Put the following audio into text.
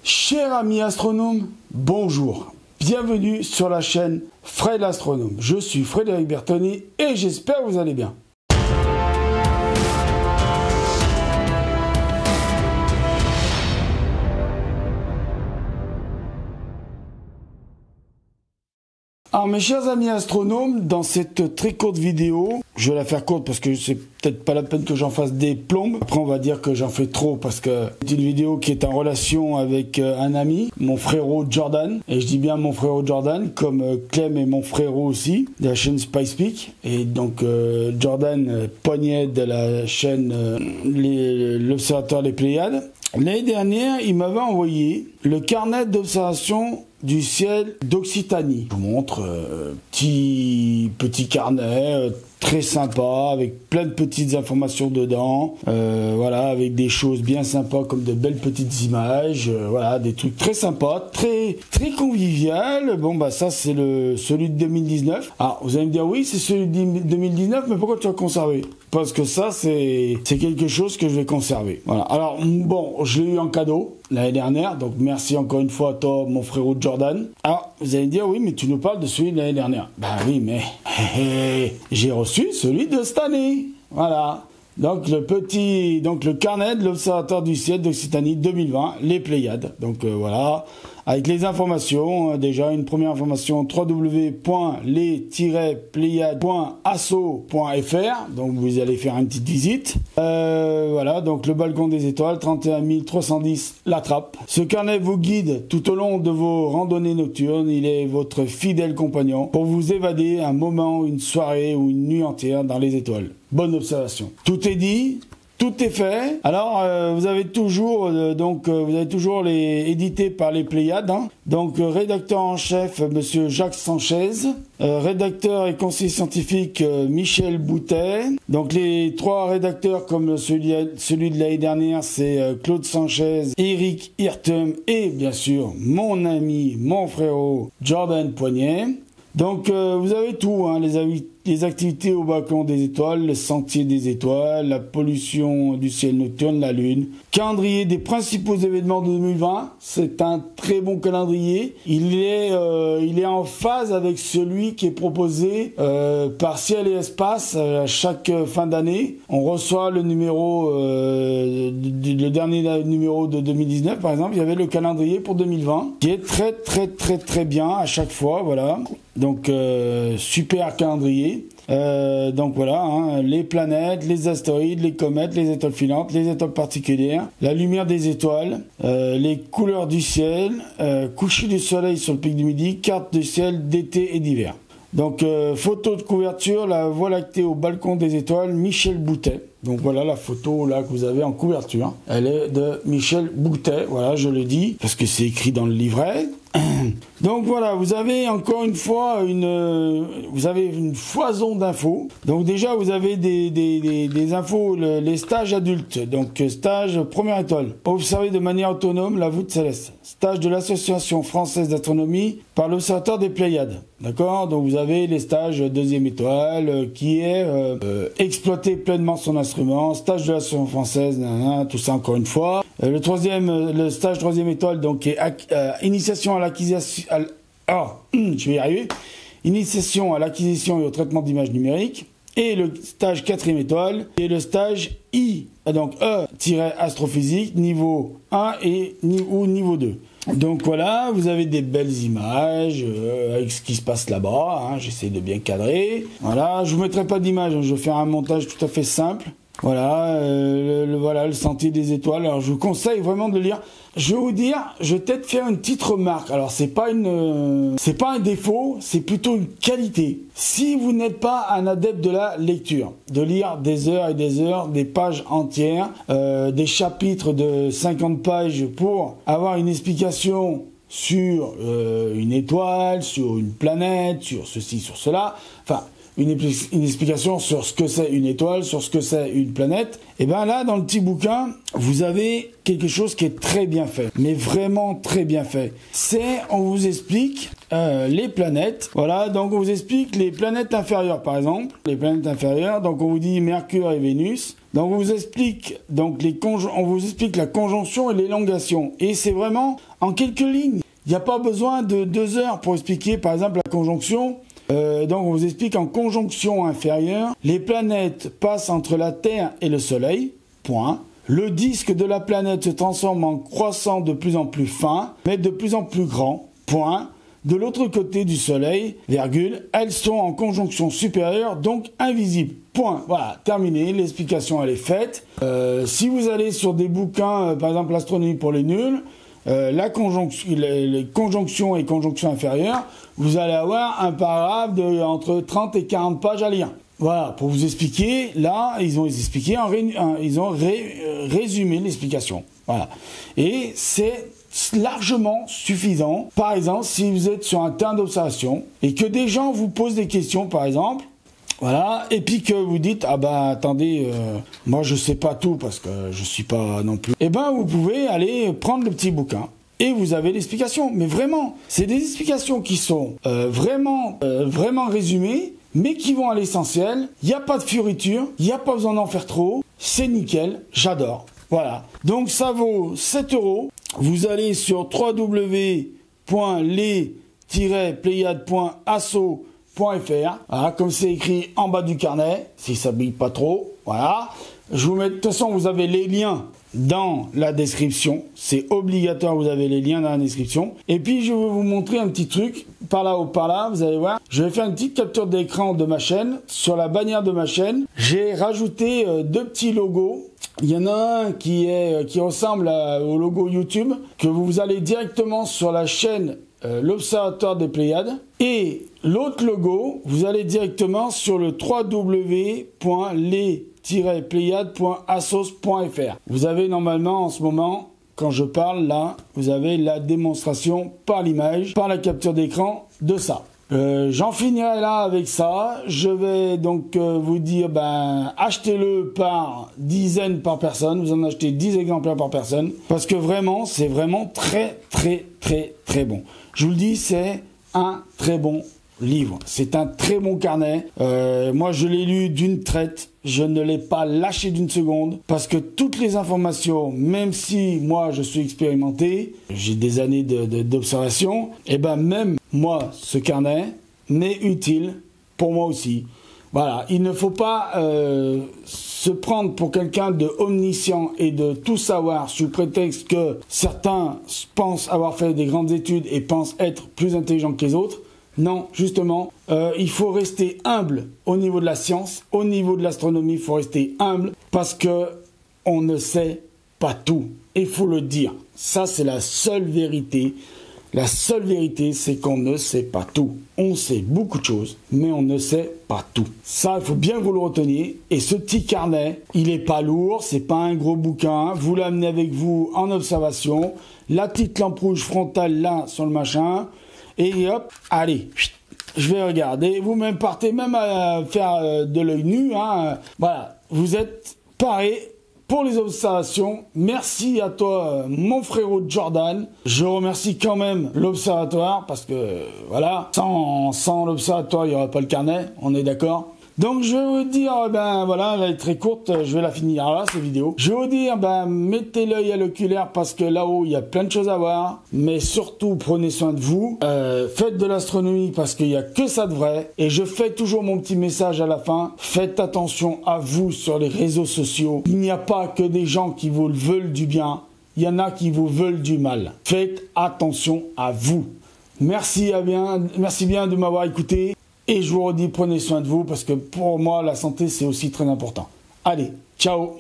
Chers amis astronomes, bonjour, bienvenue sur la chaîne Fred l'Astronome. Je suis Frédéric Bertoni et j'espère que vous allez bien. Alors mes chers amis astronomes, dans cette très courte vidéo, je vais la faire courte parce que c'est peut-être pas la peine que j'en fasse des plombes. Après on va dire que j'en fais trop parce que c'est une vidéo qui est en relation avec un ami, mon frérot Jordan. Et je dis bien mon frérot Jordan, comme Clem est mon frérot aussi, de la chaîne SpicePeak. Et donc Jordan Poignet de la chaîne l'Observatoire des Pléiades. L'année dernière, il m'avait envoyé le carnet d'observation du ciel d'Occitanie. Je vous montre petit carnet très sympa avec plein de petites informations dedans. Voilà, avec des choses bien sympas comme de belles petites images. Voilà, des trucs très sympas, très convivial. Bon bah ça c'est celui de 2019. Alors vous allez me dire oui c'est celui de 2019, mais pourquoi tu as conservé? Parce que ça c'est quelque chose que je vais conserver. Voilà. Alors bon, je l'ai eu en cadeau l'année dernière, donc merci encore une fois à toi mon frérot Jordan. Alors vous allez me dire oui mais tu nous parles de celui de l'année dernière. Ben oui mais j'ai reçu celui de cette année. Voilà. Donc le carnet de l'Observatoire du ciel d'Occitanie 2020, les Pléiades. Donc voilà, avec les informations, déjà une première information www.les-pléiades.asso.fr. Donc vous allez faire une petite visite. Voilà, donc le balcon des étoiles 31 310 La Trappe. Ce carnet vous guide tout au long de vos randonnées nocturnes. Il est votre fidèle compagnon pour vous évader un moment, une soirée ou une nuit entière dans les étoiles. Bonne observation. Tout est dit, tout est fait. Alors vous avez toujours les édité par les Pléiades. Hein. Donc rédacteur en chef Monsieur Jacques Sanchez, rédacteur et conseiller scientifique Michel Boutet. Donc les trois rédacteurs comme celui de l'année dernière, c'est Claude Sanchez, Eric Hirtem et bien sûr mon ami, mon frérot Jordan Poignet. Donc vous avez tout, hein, les activités au balcon des étoiles, le sentier des étoiles, la pollution du ciel nocturne, la lune, calendrier des principaux événements de 2020, c'est un très bon calendrier. Il est en phase avec celui qui est proposé par Ciel et Espace à chaque fin d'année. On reçoit le numéro, le dernier numéro de 2019 par exemple, il y avait le calendrier pour 2020 qui est très bien à chaque fois, voilà. Donc super calendrier. Donc voilà, hein, les planètes, les astéroïdes, les comètes, les étoiles filantes, les étoiles particulières, la lumière des étoiles, les couleurs du ciel, coucher du soleil sur le pic du midi, carte du ciel d'été et d'hiver. Donc photo de couverture, la Voie lactée au balcon des étoiles, Michel Boutet. Donc voilà la photo là que vous avez en couverture. Elle est de Michel Boutet, voilà je le dis, parce que c'est écrit dans le livret. Donc voilà, vous avez encore une fois une foison d'infos. Donc déjà vous avez des infos, les stages adultes. Donc stage première étoile, observer de manière autonome la voûte céleste. Stage de l'Association française d'astronomie par l'Observatoire des Pléiades. D'accord. Donc vous avez les stages deuxième étoile qui est exploiter pleinement son instrument. Stage de l'Association française, tout ça encore une fois. Le stage troisième étoile donc est initiation à l'acquisition. Je vais y arriver. Initiation à l'acquisition et au traitement d'images numériques. Et le stage quatrième étoile et le stage I, donc E-astrophysique niveau 1 ou niveau 2. Donc voilà, vous avez des belles images avec ce qui se passe là-bas. Hein, j'essaie de bien cadrer. Voilà, je vous mettrai pas d'image, hein, je vais faire un montage tout à fait simple. Voilà, le sentier des étoiles. Alors je vous conseille vraiment de lire. Je vais vous dire, je vais peut-être faire une petite remarque. Alors c'est pas un défaut, c'est plutôt une qualité. Si vous n'êtes pas un adepte de la lecture, de lire des heures et des heures, des pages entières, des chapitres de 50 pages pour avoir une explication sur une étoile, sur une planète, sur ceci, sur cela, enfin une explication sur ce que c'est une étoile, sur ce que c'est une planète, et bien là, dans le petit bouquin, vous avez quelque chose qui est très bien fait, mais vraiment très bien fait. On vous explique les planètes, voilà, donc on vous explique les planètes inférieures, par exemple, les planètes inférieures, donc on vous dit Mercure et Vénus, Donc on vous explique la conjonction et l'élongation. Et c'est vraiment en quelques lignes. Il n'y a pas besoin de 2 heures pour expliquer par exemple la conjonction. Donc on vous explique en conjonction inférieure, les planètes passent entre la Terre et le Soleil, point. Le disque de la planète se transforme en croissant de plus en plus fin, mais de plus en plus grand, point. De l'autre côté du Soleil, virgule, elles sont en conjonction supérieure, donc invisibles. Point. Voilà, terminé, l'explication elle est faite. Si vous allez sur des bouquins, par exemple l'astronomie pour les nuls, les conjonctions et conjonctions inférieures, vous allez avoir un paragraphe de entre 30 et 40 pages à lire. Voilà, pour vous expliquer, là, ils ont résumé l'explication. Voilà. Et c'est largement suffisant. Par exemple, si vous êtes sur un terrain d'observation et que des gens vous posent des questions, par exemple, voilà, et puis que vous dites, ah ben attendez, moi je sais pas tout parce que je suis pas non plus. Eh ben vous pouvez aller prendre le petit bouquin et vous avez l'explication. Mais vraiment, c'est des explications qui sont vraiment résumées, mais qui vont à l'essentiel. Il n'y a pas de fioriture, il n'y a pas besoin d'en faire trop. C'est nickel, j'adore. Voilà. Donc ça vaut 7 €. Vous allez sur www.les-pléiades.asso.fr. Voilà, comme c'est écrit en bas du carnet, si ça brille pas trop. Voilà. Je vous mets, de toute façon, vous avez les liens dans la description. C'est obligatoire, vous avez les liens dans la description. Et puis, je vais vous montrer un petit truc. Par là ou par là, vous allez voir. Je vais faire une petite capture d'écran de ma chaîne. Sur la bannière de ma chaîne, j'ai rajouté 2 petits logos. Il y en a un qui ressemble au logo YouTube, que vous allez directement sur la chaîne l'Observatoire des Pléiades. Et l'autre logo, vous allez directement sur le www.les-pléiades.assos.fr. Vous avez normalement en ce moment, quand je parle là, vous avez la démonstration par l'image, par la capture d'écran de ça. J'en finirai là avec ça. Je vais donc vous dire, achetez-le par dizaines par personne. Vous en achetez 10 exemplaires par personne. Parce que vraiment, c'est vraiment très, très, très, très bon. Je vous le dis, c'est un très bon livre. C'est un très bon carnet. Moi, je l'ai lu d'une traite. Je ne l'ai pas lâché d'une seconde parce que toutes les informations, même si moi je suis expérimenté, j'ai des années d'observation, et même moi, ce carnet m'est utile pour moi aussi. Voilà, il ne faut pas se prendre pour quelqu'un de omniscient et de tout savoir sous prétexte que certains pensent avoir fait des grandes études et pensent être plus intelligents que les autres. Non, justement, il faut rester humble au niveau de la science, au niveau de l'astronomie, il faut rester humble parce que on ne sait pas tout. Il faut le dire. Ça, c'est la seule vérité. La seule vérité, c'est qu'on ne sait pas tout. On sait beaucoup de choses, mais on ne sait pas tout. Ça, il faut bien que vous le reteniez. Et ce petit carnet, il n'est pas lourd, c'est pas un gros bouquin. Vous l'amenez avec vous en observation. La petite lampe rouge frontale là sur le machin. Et hop, allez, je vais regarder. Vous-même partez même à faire de l'œil nu. Hein. Voilà, vous êtes parés pour les observations. Merci à toi, mon frérot Jordan. Je remercie quand même l'observatoire parce que, voilà, sans l'observatoire, il n'y aurait pas le carnet, on est d'accord. Donc je vais vous dire, voilà, elle est très courte, je vais la finir là, cette vidéo. Je vais vous dire, mettez l'œil à l'oculaire parce que là-haut, il y a plein de choses à voir. Mais surtout, prenez soin de vous. Faites de l'astronomie parce qu'il n'y a que ça de vrai. Et je fais toujours mon petit message à la fin. Faites attention à vous sur les réseaux sociaux. Il n'y a pas que des gens qui vous veulent du bien. Il y en a qui vous veulent du mal. Faites attention à vous. Merci bien de m'avoir écouté. Et je vous redis, prenez soin de vous parce que pour moi, la santé, c'est aussi très important. Allez, ciao!